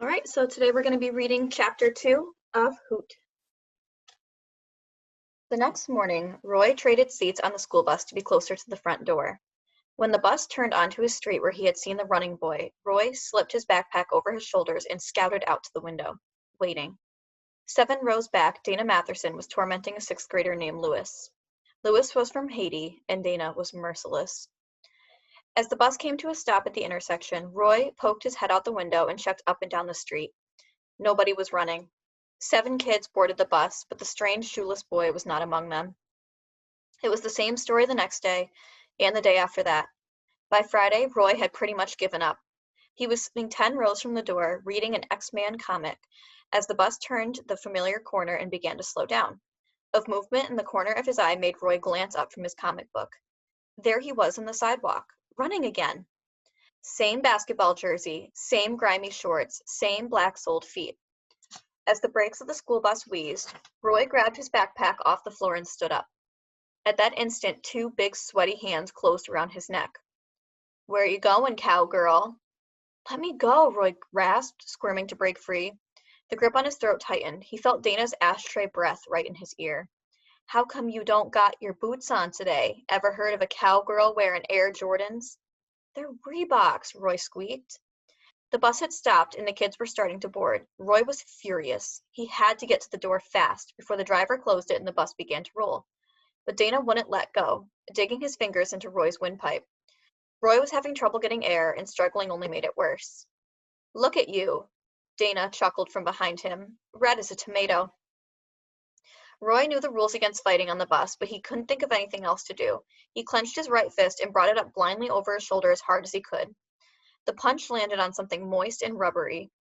All right, so today we're going to be reading Chapter 2 of Hoot. The next morning, Roy traded seats on the school bus to be closer to the front door. When the bus turned onto his street where he had seen the running boy, Roy slipped his backpack over his shoulders and scouted out to the window, waiting. 7 rows back, Dana Matherson was tormenting a 6th grader named Lewis. Lewis was from Haiti, and Dana was merciless. As the bus came to a stop at the intersection, Roy poked his head out the window and checked up and down the street. Nobody was running. 7 kids boarded the bus, but the strange shoeless boy was not among them. It was the same story the next day, and the day after that. By Friday, Roy had pretty much given up. He was sitting 10 rows from the door, reading an X-Man comic, as the bus turned the familiar corner and began to slow down. A movement in the corner of his eye made Roy glance up from his comic book. There he was on the sidewalk, running again. Same basketball jersey, same grimy shorts, same black-soled feet. As the brakes of the school bus wheezed, Roy grabbed his backpack off the floor and stood up. At that instant, 2 big sweaty hands closed around his neck. "Where are you going, cowgirl?" "Let me go," Roy rasped, squirming to break free. The grip on his throat tightened. He felt Dana's ashtray breath right in his ear. "How come you don't got your boots on today? Ever heard of a cowgirl wearing Air Jordans?" "They're Reeboks," Roy squeaked. The bus had stopped and the kids were starting to board. Roy was furious. He had to get to the door fast before the driver closed it and the bus began to roll. But Dana wouldn't let go, digging his fingers into Roy's windpipe. Roy was having trouble getting air, and struggling only made it worse. "Look at you," Dana chuckled from behind him. "Red as a tomato." Roy knew the rules against fighting on the bus, but he couldn't think of anything else to do. He clenched his right fist and brought it up blindly over his shoulder as hard as he could. The punch landed on something moist and rubbery.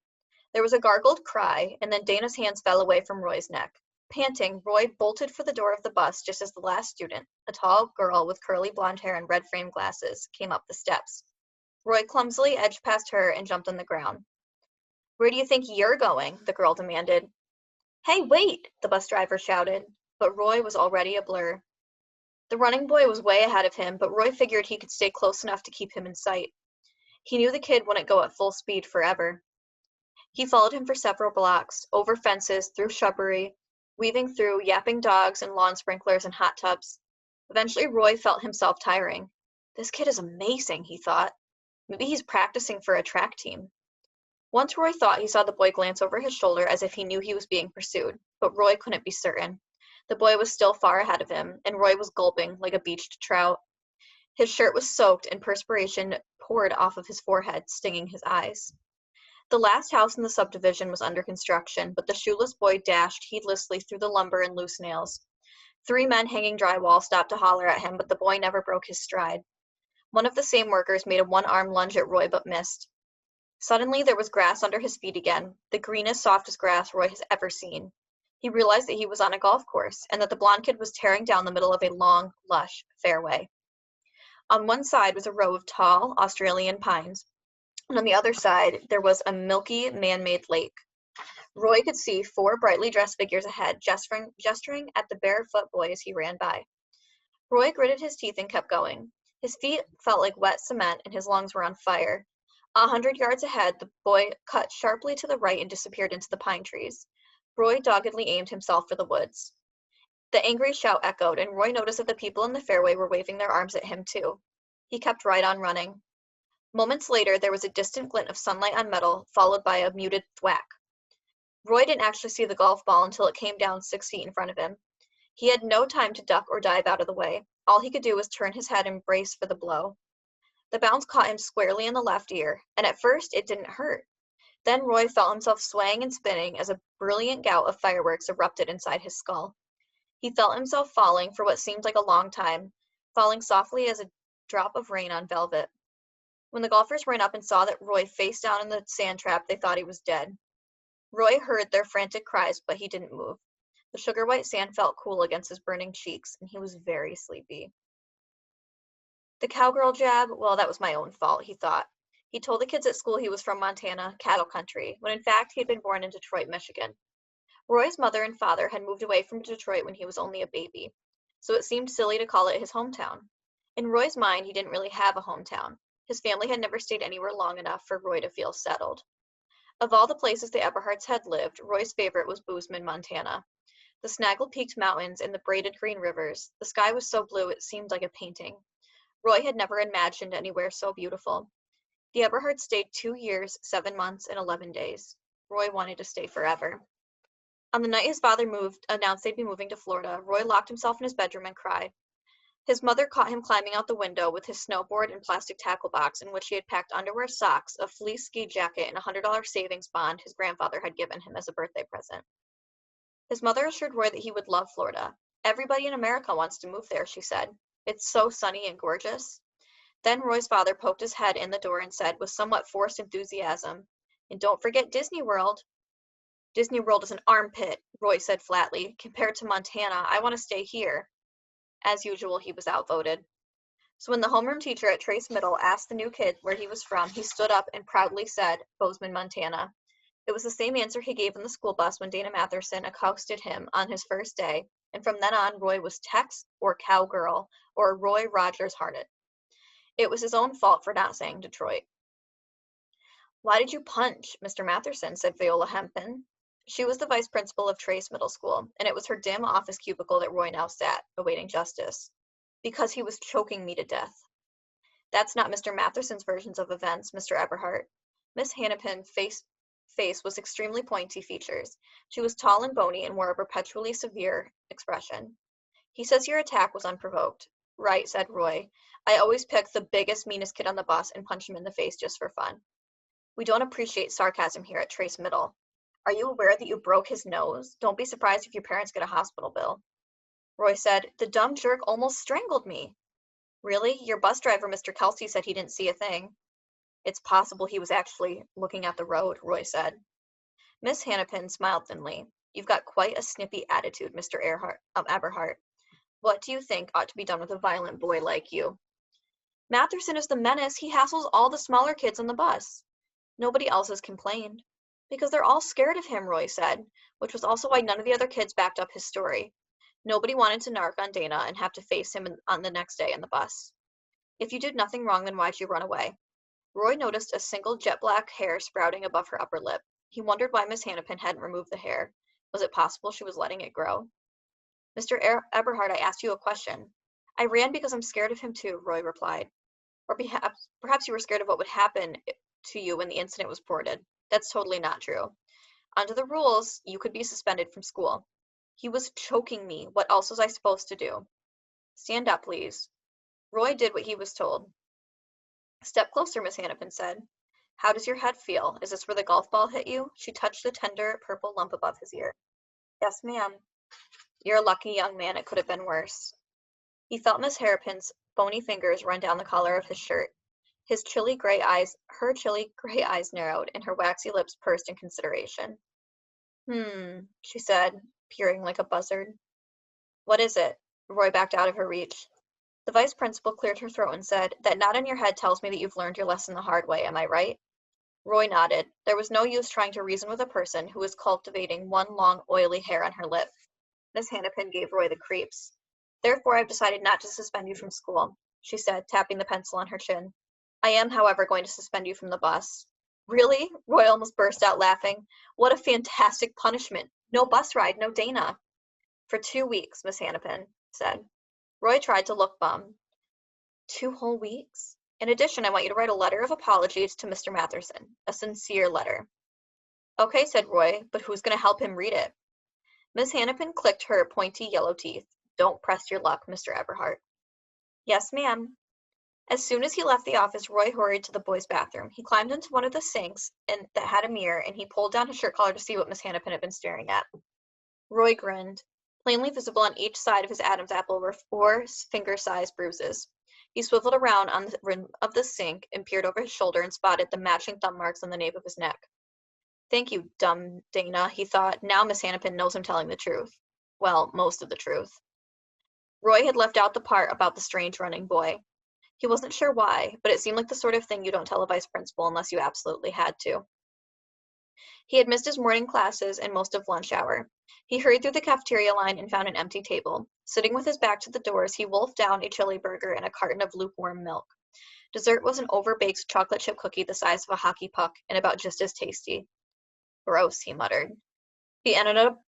There was a gargled cry, and then Dana's hands fell away from Roy's neck. Panting, Roy bolted for the door of the bus just as the last student, a tall girl with curly blonde hair and red framed glasses, came up the steps. Roy clumsily edged past her and jumped on the ground. "Where do you think you're going?" the girl demanded. "Hey, wait!" the bus driver shouted, but Roy was already a blur. The running boy was way ahead of him, but Roy figured he could stay close enough to keep him in sight. He knew the kid wouldn't go at full speed forever. He followed him for several blocks, over fences, through shrubbery, weaving through yapping dogs and lawn sprinklers and hot tubs. Eventually, Roy felt himself tiring. "This kid is amazing," he thought. "Maybe he's practicing for a track team." Once Roy thought he saw the boy glance over his shoulder as if he knew he was being pursued, but Roy couldn't be certain. The boy was still far ahead of him, and Roy was gulping like a beached trout. His shirt was soaked and perspiration poured off of his forehead, stinging his eyes. The last house in the subdivision was under construction, but the shoeless boy dashed heedlessly through the lumber and loose nails. 3 men hanging drywall stopped to holler at him, but the boy never broke his stride. One of the same workers made a one-arm lunge at Roy but missed. Suddenly there was grass under his feet again, the greenest, softest grass Roy has ever seen. He realized that he was on a golf course, and that the blonde kid was tearing down the middle of a long, lush fairway. On one side was a row of tall Australian pines, and on the other side there was a milky, man-made lake. Roy could see 4 brightly dressed figures ahead, gesturing at the barefoot boy as he ran by. Roy gritted his teeth and kept going. His feet felt like wet cement, and his lungs were on fire. 100 yards ahead, the boy cut sharply to the right and disappeared into the pine trees. Roy doggedly aimed himself for the woods. The angry shout echoed, and Roy noticed that the people in the fairway were waving their arms at him too. He kept right on running. Moments later, there was a distant glint of sunlight on metal, followed by a muted thwack. Roy didn't actually see the golf ball until it came down 6 feet in front of him. He had no time to duck or dive out of the way. All he could do was turn his head and brace for the blow. The bounce caught him squarely in the left ear, and at first it didn't hurt. Then Roy felt himself swaying and spinning as a brilliant gout of fireworks erupted inside his skull. He felt himself falling for what seemed like a long time, falling softly as a drop of rain on velvet. When the golfers ran up and saw that Roy face down in the sand trap, they thought he was dead. Roy heard their frantic cries, but he didn't move. The sugar-white sand felt cool against his burning cheeks, and he was very sleepy. The cowgirl jab, well, that was my own fault, he thought. He told the kids at school he was from Montana, cattle country, when in fact he had been born in Detroit, Michigan. Roy's mother and father had moved away from Detroit when he was only a baby, so it seemed silly to call it his hometown. In Roy's mind, he didn't really have a hometown. His family had never stayed anywhere long enough for Roy to feel settled. Of all the places the Eberhards had lived, Roy's favorite was Bozeman, Montana. The snaggle-peaked mountains and the braided green rivers. The sky was so blue it seemed like a painting. Roy had never imagined anywhere so beautiful. The Eberhards stayed 2 years, 7 months, and 11 days. Roy wanted to stay forever. On the night his father announced they'd be moving to Florida, Roy locked himself in his bedroom and cried. His mother caught him climbing out the window with his snowboard and plastic tackle box in which he had packed underwear, socks, a fleece ski jacket, and a $100 savings bond his grandfather had given him as a birthday present. His mother assured Roy that he would love Florida. Everybody in America wants to move there, she said. It's so sunny and gorgeous. Then Roy's father poked his head in the door and said with somewhat forced enthusiasm, and don't forget Disney World. Disney World is an armpit, Roy said flatly. Compared to Montana, I want to stay here. As usual, he was outvoted. So when the homeroom teacher at Trace Middle asked the new kid where he was from, he stood up and proudly said, Bozeman, Montana. It was the same answer he gave in the school bus when Dana Matherson accosted him on his first day, and from then on, Roy was Tex or Cowgirl or Roy Rogers Harnett. It was his own fault for not saying Detroit. Why did you punch, Mr. Matherson, said Viola Hempin. She was the vice principal of Trace Middle School, and it was her dim office cubicle that Roy now sat, awaiting justice. Because he was choking me to death. That's not Mr. Matherson's versions of events, Mr. Eberhart. Miss Hannapin's face was extremely pointy features. She was tall and bony and wore a perpetually severe expression. He says your attack was unprovoked. Right, said Roy. I always pick the biggest, meanest kid on the bus and punch him in the face just for fun. We don't appreciate sarcasm here at Trace Middle. Are you aware that you broke his nose? Don't be surprised if your parents get a hospital bill. Roy said, the dumb jerk almost strangled me. Really? Your bus driver, Mr. Kelsey, said he didn't see a thing. It's possible he was actually looking at the road, Roy said. Miss Hannapin smiled thinly. You've got quite a snippy attitude, Mr. Eberhart. What do you think ought to be done with a violent boy like you? Matherson is the menace. He hassles all the smaller kids on the bus. Nobody else has complained. Because they're all scared of him, Roy said, which was also why none of the other kids backed up his story. Nobody wanted to narc on Dana and have to face him on the next day in the bus. If you did nothing wrong, then why'd you run away? Roy noticed a single jet-black hair sprouting above her upper lip. He wondered why Miss Hannapin hadn't removed the hair. Was it possible she was letting it grow? Mr. Eberhart, I asked you a question. I ran because I'm scared of him too, Roy replied. Or perhaps you were scared of what would happen to you when the incident was reported. That's totally not true. Under the rules, you could be suspended from school. He was choking me. What else was I supposed to do? Stand up, please. Roy did what he was told. Step closer, Miss Hannapin said. How does your head feel? Is this where the golf ball hit you? She touched the tender purple lump above his ear. Yes, ma'am. You're a lucky young man. It could have been worse. He felt Miss Hannapin's bony fingers run down the collar of his shirt. Her chilly gray eyes narrowed, and her waxy lips pursed in consideration. She said, peering like a buzzard. What is it? Roy backed out of her reach. The vice principal cleared her throat and said, that knot in your head tells me that you've learned your lesson the hard way, am I right? Roy nodded. There was no use trying to reason with a person who was cultivating one long, oily hair on her lip. Miss Hannapin gave Roy the creeps. Therefore, I've decided not to suspend you from school, she said, tapping the pencil on her chin. I am, however, going to suspend you from the bus. Really? Roy almost burst out laughing. What a fantastic punishment. No bus ride, no Dana. For 2 weeks, Miss Hannapin said. Roy tried to look bummed. 2 whole weeks? In addition, I want you to write a letter of apologies to Mr. Matherson. A sincere letter. Okay, said Roy, but who's going to help him read it? Miss Hannapin clicked her pointy yellow teeth. Don't press your luck, Mr. Eberhart. Yes, ma'am. As soon as he left the office, Roy hurried to the boys' bathroom. He climbed into one of the sinks that had a mirror, and he pulled down his shirt collar to see what Miss Hannapin had been staring at. Roy grinned. Plainly visible on each side of his Adam's apple were 4 finger-sized bruises. He swiveled around on the rim of the sink and peered over his shoulder and spotted the matching thumb marks on the nape of his neck. Thank you, dumb Dana, he thought. Now Miss Hannapin knows I'm telling the truth. Well, most of the truth. Roy had left out the part about the strange running boy. He wasn't sure why, but it seemed like the sort of thing you don't tell a vice principal unless you absolutely had to. He had missed his morning classes and most of lunch hour. He hurried through the cafeteria line and found an empty table. Sitting with his back to the doors, he wolfed down a chili burger and a carton of lukewarm milk. Dessert was an over-baked chocolate chip cookie the size of a hockey puck and about just as tasty. Gross, he muttered. The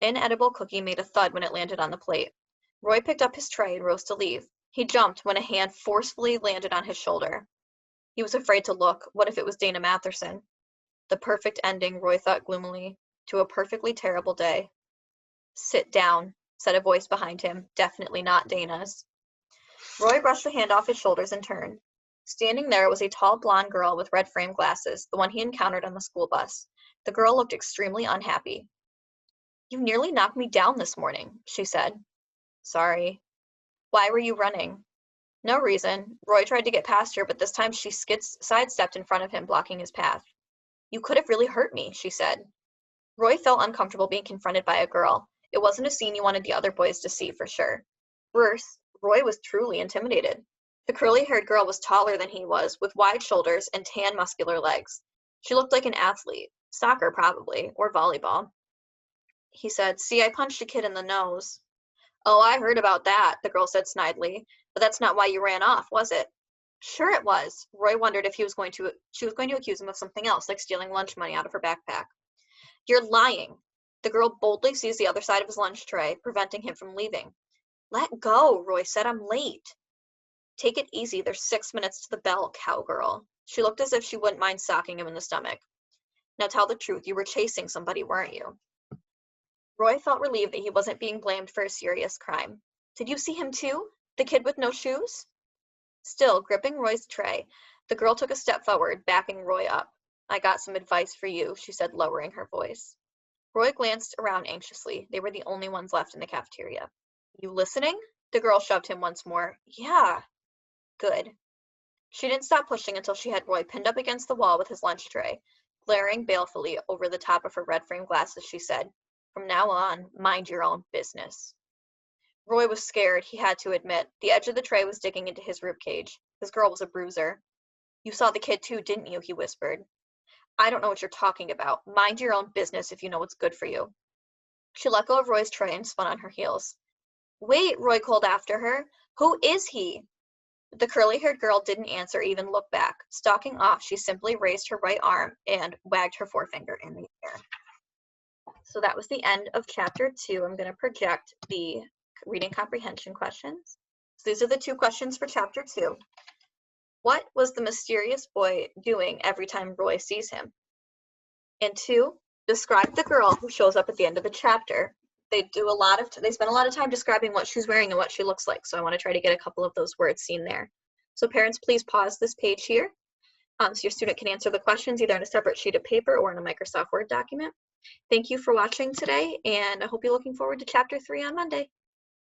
inedible cookie made a thud when it landed on the plate. Roy picked up his tray and rose to leave. He jumped when a hand forcefully landed on his shoulder. He was afraid to look. What if it was Dana Matherson? The perfect ending, Roy thought gloomily, to a perfectly terrible day. Sit down, said a voice behind him, definitely not Dana's. Roy brushed the hand off his shoulders and turned. Standing there was a tall blonde girl with red frame glasses, the one he encountered on the school bus. The girl looked extremely unhappy. You nearly knocked me down this morning, she said. Sorry. Why were you running? No reason. Roy tried to get past her, but this time she sidestepped in front of him, blocking his path. You could have really hurt me, she said. Roy felt uncomfortable being confronted by a girl. It wasn't a scene you wanted the other boys to see, for sure. Worse, Roy was truly intimidated. The curly-haired girl was taller than he was, with wide shoulders and tan, muscular legs. She looked like an athlete. Soccer, probably, or volleyball. He said, See, I punched a kid in the nose. Oh, I heard about that, the girl said snidely. But that's not why you ran off, was it? Sure it was. Roy wondered if she was going to accuse him of something else, like stealing lunch money out of her backpack. You're lying. The girl boldly seized the other side of his lunch tray, preventing him from leaving. Let go, Roy said. I'm late. Take it easy. There's 6 minutes to the bell, cowgirl. She looked as if she wouldn't mind socking him in the stomach. Now tell the truth. You were chasing somebody, weren't you? Roy felt relieved that he wasn't being blamed for a serious crime. Did you see him too? The kid with no shoes? Still, gripping Roy's tray, the girl took a step forward, backing Roy up. I got some advice for you, she said, lowering her voice. Roy glanced around anxiously. They were the only ones left in the cafeteria. You listening? The girl shoved him once more. Yeah. Good. She didn't stop pushing until she had Roy pinned up against the wall with his lunch tray. Glaring balefully over the top of her red-framed glasses, she said, From now on, mind your own business. Roy was scared, he had to admit. The edge of the tray was digging into his ribcage. This girl was a bruiser. You saw the kid too, didn't you? He whispered. I don't know what you're talking about. Mind your own business if you know what's good for you. She let go of Roy's tray and spun on her heels. Wait, Roy called after her. Who is he? The curly-haired girl didn't answer or even look back. Stalking off, she simply raised her right arm and wagged her forefinger in the air. So that was the end of chapter 2. I'm going to project the reading comprehension questions. So these are the 2 questions for chapter 2. What was the mysterious boy doing every time Roy sees him? And 2, describe the girl who shows up at the end of the chapter. They spend a lot of time describing what she's wearing and what she looks like. So I want to try to get a couple of those words seen there. So parents, please pause this page here. So your student can answer the questions either on a separate sheet of paper or in a Microsoft Word document. Thank you for watching today, and I hope you're looking forward to chapter 3 on Monday.